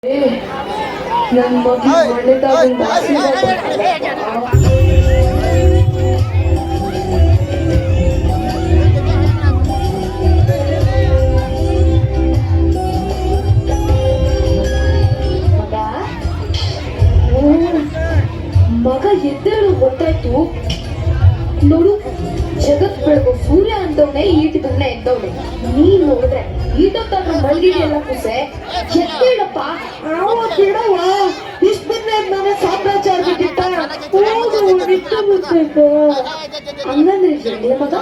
ನನ್ನ ಮಗ ಒಳ್ಳೆದಾಗಂತ ಮಗ ಎದ್ದೇಳು ಗೊತ್ತಾಯ್ತು ನೋಡು. ಜಗತ್ ಬೆಳಗು ಸೂರ್ಯ ಅಂತವನೇ ಈಟಿದನ್ನ ಎದ್ದವನೆ. ನೀನ್ ನೋಡಿದ್ರೆ ಈಟೊತ್ತಾದ್ರೂ ಮಲ್ಗಿದೆಯಲ್ಲ ಕುಸೆ, ಎದ್ದೇಳಪ್ಪ. ಬಿಡವ, ಇಷ್ಟ ಬಂದ್ರೆ ನಾನೇ ಸಾಮ್ರಾಜ್ಯ ಆಗ್ಬಿಟ್ಟಿಟ್ಟ ಬಿಟ್ಟು ಹಂಗಂದ್ರೆ ಹೇಳಿ ಮಗ.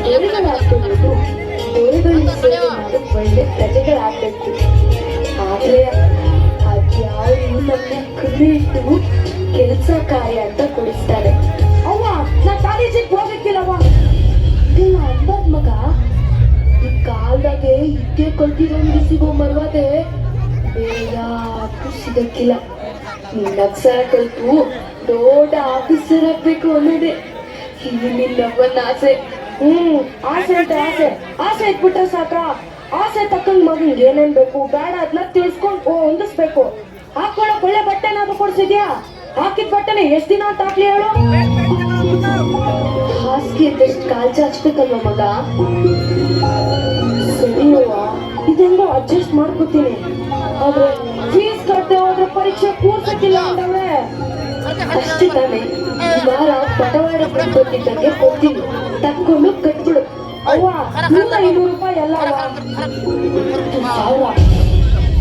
ದೊರೆಗಳಾಗ್ತಿರೋದು ದೊರೆಗಳಿಗೆ ಸೇವೆ ಮಾಡಿ ಒಳ್ಳೆ ಪ್ರಜೆಗಳಾಗ್ಬೇಕು. ಆದ್ರೆ ಅದ್ಯಾರು ನಮ್ಗೆ ಕಮ್ಮಿ ಇಟ್ಟು ಕೆಲಸ ಕಾರ್ಯ ಅಂತ ಕೊಡಿಸ್ತಾರೆ. ಅವ್ವ, ನಾ ಕಾಲೇಜಿಗೆ ಹೋಗಕ್ಕಿಲ್ಲವ. ಇಲ್ಲ ಅಂಬದ್ ಮಗ, ಈ ಕಾಲ್ದಾಗೆ ಇದ್ದೇ ಕಲ್ತಿರೋನ್ಗೆ ಸಿಗೋ ಮರ್ವಾದೆ ಬೇಯಾರು ಸಿಗಕ್ಕಿಲ್ಲ. ನಿನ್ನ ಅಕ್ಷರ ಕಲ್ತು ದೊಡ್ಡ ಆಫೀಸರ್ ಆಗ್ಬೇಕು ಅನ್ನೋದೇ ಇದು ನಿನ್ನವ್ವನ ಆಸೆ. ಆಸೆ ಅಂತ ಆಸೆ ಆಸೆ ಇಟ್ಬಿಟ್ರೆ ಸಾಕ. ಆಸೆ ತಕ್ಕಂಗ್ ಮಗನ್ಗೆ ಏನೇನ್ ಬೇಕು ಬೇಡ ಅದನ್ನ ತಿಳ್ಸ್ಕೊಂಡು ಹೊಂದಿಸ್ಬೇಕು. ಹಾಕೊಳಕ್ ಒಳ್ಳೆ ಬಟ್ಟೆನಾದ್ರು ಕೊಡ್ಸಿದ್ಯಾ? ಹಾಕಿದ ಬಟ್ಟೆನೆ ಎಷ್ಟ್ ದಿನ ಅಂತ ಹಾಕ್ಲಿ ಹೇಳು? ಹಾಸಿಗೆ ಇದ್ದಷ್ಟು ಕಾಲ್ ಚಾಚ್ಬೇಕಲ್ವ ಮಗ. ಸರಿಯವ್ವ, ಇದೆಂಗೋ ಅಡ್ಜಸ್ಟ್ ಮಾಡ್ಕೊತೀನಿ. ಆದ್ರೆ ಫೀಸ್ ಕಟ್ಟದೆ ಹೋದ್ರೆ ಪರೀಕ್ಷೆ ಕೂರ್ಸಕ್ಕಿಲ್ಲ ಅಂದವ್ರೆ. ಅಷ್ಟೇ ತಾನೆ, ವಾರ ಬಟವಾಡ ಕೊಟ್ಟಿದ್ದಕ್ಕೆ ಕೊಡ್ತೀನಿ, ತಕ್ಕೊಂಡು ಕಟ್ಬಿಡು. ಅವ್ವ, 100-500 ರೂಪಾಯಿ ಅಲ್ಲ, 1000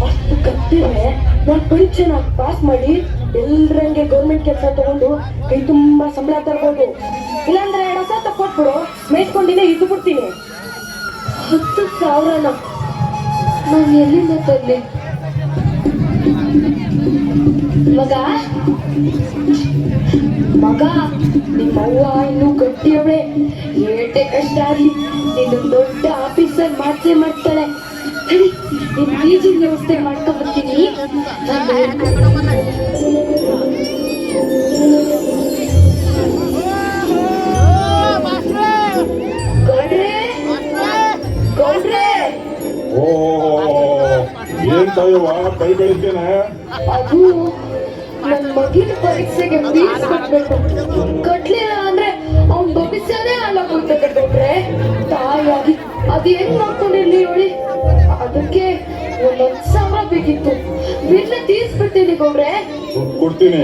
ಅಷ್ಟು ಕಟ್ಟಿದ್ರೆ ನಾನು ಪರೀಕ್ಷೆನ ಪಾಸ್ ಮಾಡಿ ಎಲ್ರಂಗೆ ಗೌರ್ಮೆಂಟ್ ಕೆಲಸ ತಗೊಂಡು ಕೈ ತುಂಬಾ ಸಂಬಳ ತರ್ಬೋದು. ಇಲ್ಲಾಂದ್ರೆ 2,000 ಕೊಟ್ಬಿಡು, ಮೇಯ್ಸ್ಕೊಂಡಿನೇ ಇದ್ದು ಬಿಡ್ತೀನಿ. 10,000ನ ನಾನು ಎಲ್ಲಿಂದ ತರಲಿ ಮಗ? ಮಗ, ನಿಮ್ಮವ್ವ ಇನ್ನೂ ಗಟ್ಟಿಯವಳೆ. ಏಟೆ ಕಷ್ಟ ಆಗ್ಲಿ ನೀನು ದೊಡ್ಡ ಆಫೀಸರ್ ಮಾಡ್ತಾಳೆ. ನಿನ್ ಪೀಜಿನ ವ್ಯವಸ್ಥೆ ಮಾಡ್ಕೊಂಡ್ಬರ್ತೀನಿ. ಅದು ನನ್ ಮಗಿನ ಪರೀಕ್ಷೆಗೆ ಫೀಸ್ ಕಟ್ಬೇಕು. ಕಟ್ಲಿಲ್ಲ ಅಂದ್ರೆ ಅವ್ನ್ ಭವಿಷ್ಯನೇ ಹಾಳಾಗೋಗ್ತದೆ ಗೌಡ್ರೆ. ತಾಯಿಯಾಗಿ ಅದೇನ್ ಮಾಡ್ಕೊಂಡಿರ್ಲಿ ಹೇಳಿ. ಅದಕ್ಕೆ 1,00,000 ಬೇಕಿತ್ತು. ಬಿಡ್ಲೆ ತೀರ್ಸ್ಬಿಡ್ತೀನಿ ಗೌಡ್ರೆ. ಕೊಡ್ತೀನಿ,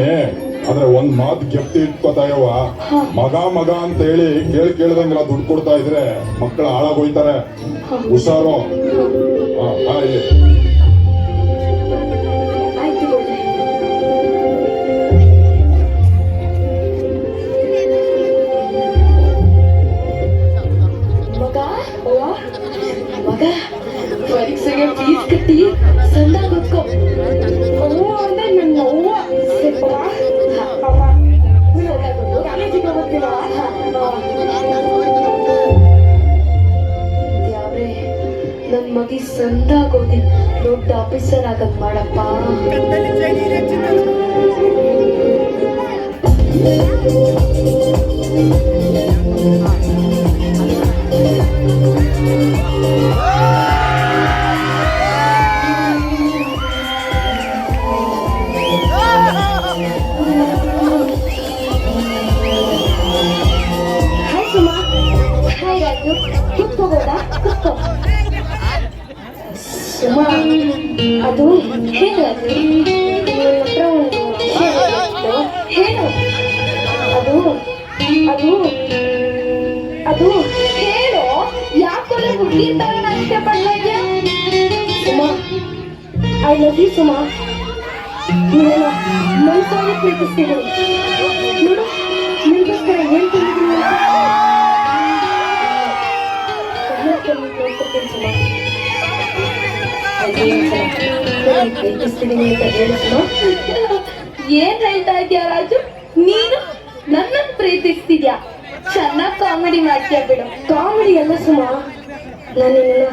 ಆದ್ರೆ ಒಂದ್ ಮಾತು ಗೆಪ್ತಿ ಇಟ್ಕೋತಾಯವ್ವ. ಮಗ ಅಂತ ಹೇಳಿ ಕೇಳ್ದಂಗೆಲ್ಲ ದುಡ್ಡು ಕೊಡ್ತಾ ಇದ್ರೆ ಮಕ್ಕಳು ಹಾಳಾಗೋಯ್ತಾರೆ. ಹುಷಾರು. ಮಗ, ಪರೀಕ್ಷೆಗೆ ಫೀಸ್ ಕಟ್ಟಿ ಸಂದ ಗೊತ್ಕೋ. ಅವ್ವ ಅಂದ್ರೆ ನನ್ನ ಅವ್ವ. ಕಾಲೇಜಿಗೆ ಹೋಗ್ತೀವ ಯಾವ್ರೆ ನನ್ ಮಗಿ ಸಂದಾಗೋದಿ ದೊಡ್ಡ ಆಫೀಸರ್ ಆಗಕ್ ಮಾಡಪ್ಪ. ಅದು ಹೇಗಾದ್ರೆ ಹೇಳು. ಅದು ಹೇಳು. ಯಾಕೆ ಹುಡುಗಿರ್ತಾರ ನಾನು ಇಷ್ಟಪಡ್ತಾ ಇದ್ಯಾ? Suma, I love you Suma. ನೀವೆಲ್ಲ ಮನಸ್ಸಾಗಿ ಪ್ರೀತಿಸ್ತೀನಿ. ನೋಡು, ನಿನ್ಗೋಸ್ಕರ ಏನ್ ತಿಂದಿದ್ದೀನಿ ಸುಮಾ. ಏನ್ ಹೇಳ್ತಾ ಇದ್ಯಾ ರಾಜು? ನೀನು ನನ್ನನ್ನು ಪ್ರೀತಿಸ್ತಿದ್ಯಾ? ಚೆನ್ನಾಗ್ ಕಾಮಿಡಿ ಮಾಡ್ತೀಯ ಬಿಡು. ಕಾಮಿಡಿ ಅಲ್ಲ ಸುಮಾ, ನಾನಿನ್ನ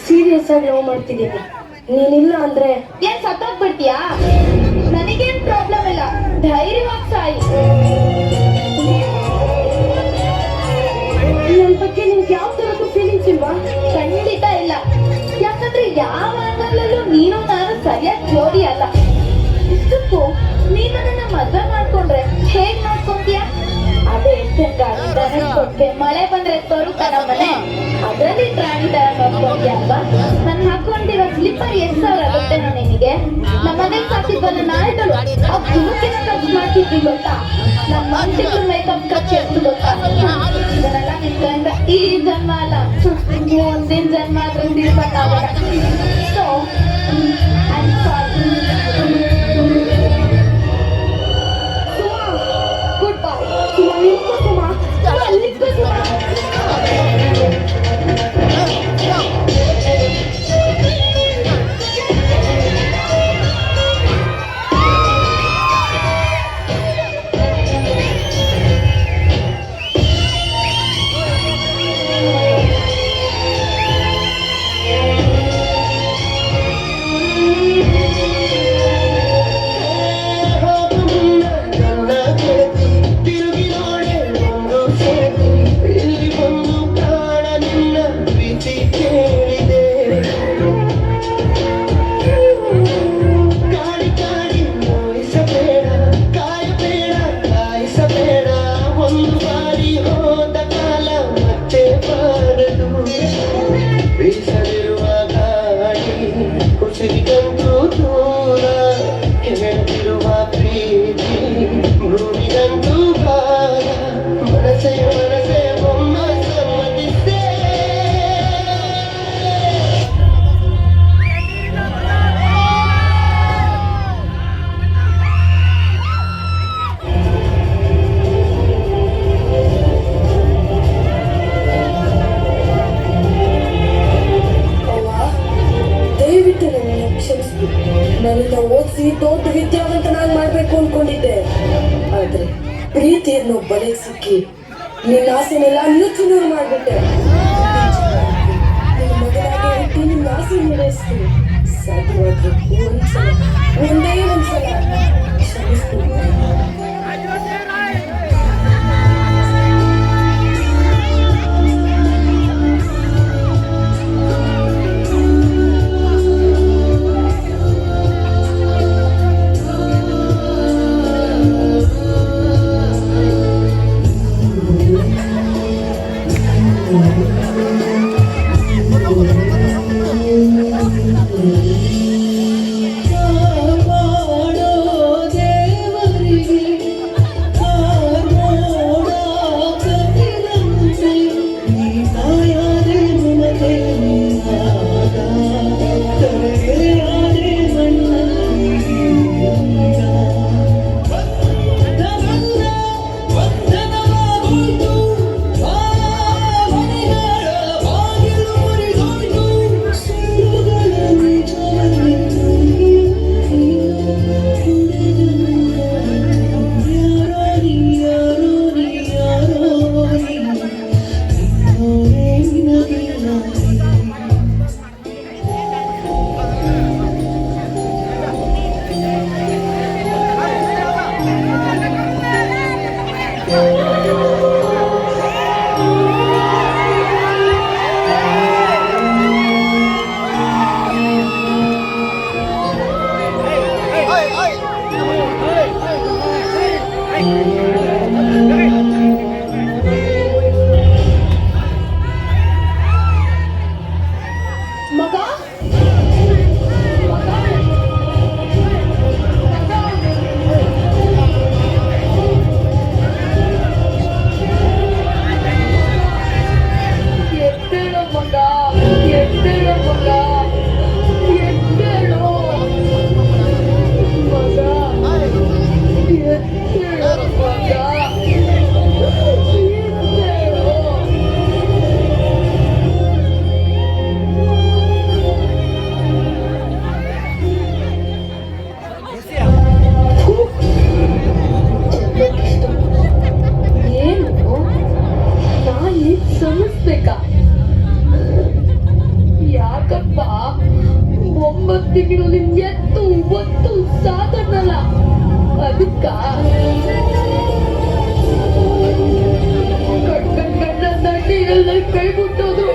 ಸೀರಿಯಸ್ ಆಗಿ ಲವ್ ಮಾಡ್ತಿದ್ದೀನಿ. ನೀನಿಲ್ಲ ಅಂದ್ರೆ ಏನ್ ಸತ್ತೋಗ್ಬಿಡ್ತೀಯಾ? ನನಗೇನ್ ಪ್ರಾಬ್ಲಮ್ ಇಲ್ಲ, ಧೈರ್ಯವಾಗಿ ಸಾಯಿ. ನನ್ ಬಗ್ಗೆ ನಿಮ್ಗೆ ಯಾವ ತರದ್ದು ಫೀಲಿಂಗ್ಸ್ ಇಲ್ವಾ? ಖಂಡಿತ ಇಲ್ಲ. ಯಾಕೆ ಯಾಕಂದ್ರೆ ಯಾವ ಆಂಗಲಲ್ಲೂ ನೀನು ನಾನು ಸರಿಯಾಗಿ ಜೋಡಿ ಅಲ್ಲ. ಇಷ್ಟಕ್ಕೂ ನೀನು ನನ್ನ ಮದ್ವೆ ಮಾಡ್ಕೊಂಡ್ರೆ ಹೇಗ್ ಮಾಡ್ಕೊಂತೀಯ? ಅದೇ ಗಾಡಿ ಕೊಟ್ಟೆ ಮಳೆ ಬಂದ್ರೆ ತರುತ್ತಾನ ಮನೆ, ಅದರಲ್ಲಿ ಪ್ರಾಣಿ ತರ ನೋಡ್ಕೊಂತೀಯ ಅಲ್ವಾ? ನಾನು ಹಾಕೊಂಡಿರೋ ಸ್ಲಿಪ್ಪರ್ ಎಷ್ಟು ಸಾವಿರ ಆಗುತ್ತೆ ನಿನಗೆ? ನಮ್ಮ ಮನೆಗೆ ಸಾಕಿದ್ವಲ್ಲ ನಾಯಿಗಳು ಆ ಗುಣಕ್ಕೆ ಖರ್ಚು ಮಾಡ್ತಿದ್ವಿ ಗೊತ್ತಾ? ನಮ್ಮ ಮನ್ಸಿಗೆ ಮೇಕಪ್ ಖರ್ಚು ಎಷ್ಟು ಗೊತ್ತಾ? ಇದನ್ನೆಲ್ಲ ನಿಂತ್ಕೊಂಡ ಈ ಜನ್ಮ ಅಲ್ಲ, ಮುಂದಿನ ಜನ್ಮ ಆದ್ರೂ ತಿಳ್ಕೊತಾಗಲ್ಲ. ಸೊ ಗುಡ್ ಬಾಯ್. ನನ್ನನ್ನು ಓದಿಸಿ ದೊಡ್ಡ ವಿದ್ಯಾವಂತನಾಗಿ ಮಾಡ್ಬೇಕು ಅನ್ಕೊಂಡಿದ್ದೆ. ಆದ್ರೆ ಪ್ರೀತಿಯನ್ನು ಬಲೆಗೆ ಸಿಕ್ಕಿ ನಿನ್ನ ಆಸೆನೆಲ್ಲ ನುಚ್ಚು ನೂರು ಮಾಡ್ಬಿಟ್ಟೆ. ನಿನ್ನ ಮಗನಾಗಿ ಹುಟ್ಟಿ ನಿನ್ನ ಆಸೆ ನಿರ್ವಹಿಸ್ತೀನಿ. ಸಾಧ್ಯವಾದ್ರು ಒಂದೇ ಒಂದ್ಸಲ ಕ್ಷಮಿಸ್ತೀನಿ. ತಿಂಗಳಲ್ಲಿ ಎತ್ತು ಒತ್ತು ಸಾಕನ್ನಲ್ಲ ಅದಕ್ಕ ಕಣ್ಣ ದಂಡಿ ಎಲ್ಲ ಕೈ ಮುಟ್ಟೋದು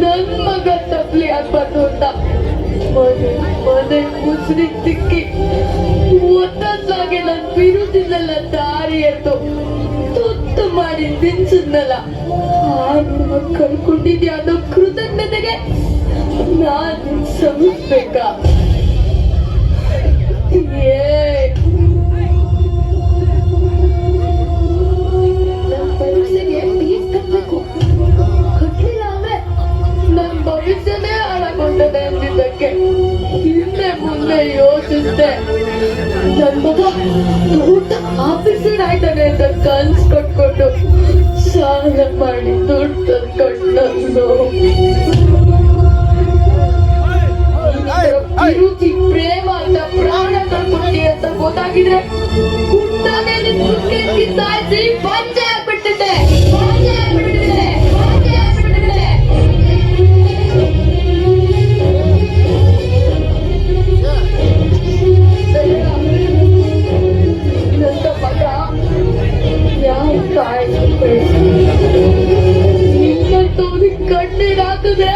ನನ್ ಮಗ ತಪ್ಲಿ ಆಗ್ಬಾರ್ದು ಅಂತ ಮನೆ ಮನೆ ಮುಸ್ರಿ ತಿಕ್ಕಿ ಒಂದೊಂದಾಗೆ ನನ್ ಬಿರುದಿನೆಲ್ಲ ದಾರಿ ಎತ್ತು ತುತ್ತು ಮಾಡಿ ನಿಲ್ಸಿದ್ನಲ್ಲ ಕಳ್ಕೊಂಡಿದ್ಯಾ ಅನ್ನೋ ಕೃತಜ್ಞತೆಗೆ ನಾನು ಶ್ರಮಿಸ್ಬೇಕಾ? ನನ್ ಪರೀಕ್ಷೆಗೆ ಫೀಸ್ ಕಟ್ಬೇಕು, ಕಟ್ಲಿಲ್ಲ ಅಂದ್ರೆ ನನ್ ಭವಿಷ್ಯನೇ ಹಾಳಾಗೋಗ್ತದೆ ಅಂದಿದ್ದಕ್ಕೆ ಹಿಂದೆ ಮುಂದೆ ಯೋಚಿಸ್ದೆ. ನನ್ ಮಗ ದೊಡ್ಡ ಆಫೀಸರ್ ಆಯ್ತಾನೆ ಅಂತ ಕನ್ಸ್ ಕೊಟ್ಕೊಂಡು ಸಾಲ ಮಾಡಿ ದುಡ್ಡು ತಂದ್ಕೊಂಡು ಅಭಿರುಚಿ ಪ್ರೇಮ ಅಂತ ಪ್ರಾಣ ಕಳ್ಕೊಂಡಿ ಅಂತ ಗೊತ್ತಾಗಿದ್ರೆ ಹುಟ್ಟಾಗೆ ನಿನ್ ಸುಟ್ಕೇಸ್ಗೆ ಸಾಯ್ಸಿ ಬಂಜೆ ಆಗ್ಬಿಟ್ಟಿದ್ದೆ. ನನ್ನ ಮಗ ಯಾವ ತಾಯಿ ನಿನ್ನಂತವ್ರಿಗೆ ಕಣ್ಣೀರಾಗ್ತದೆ.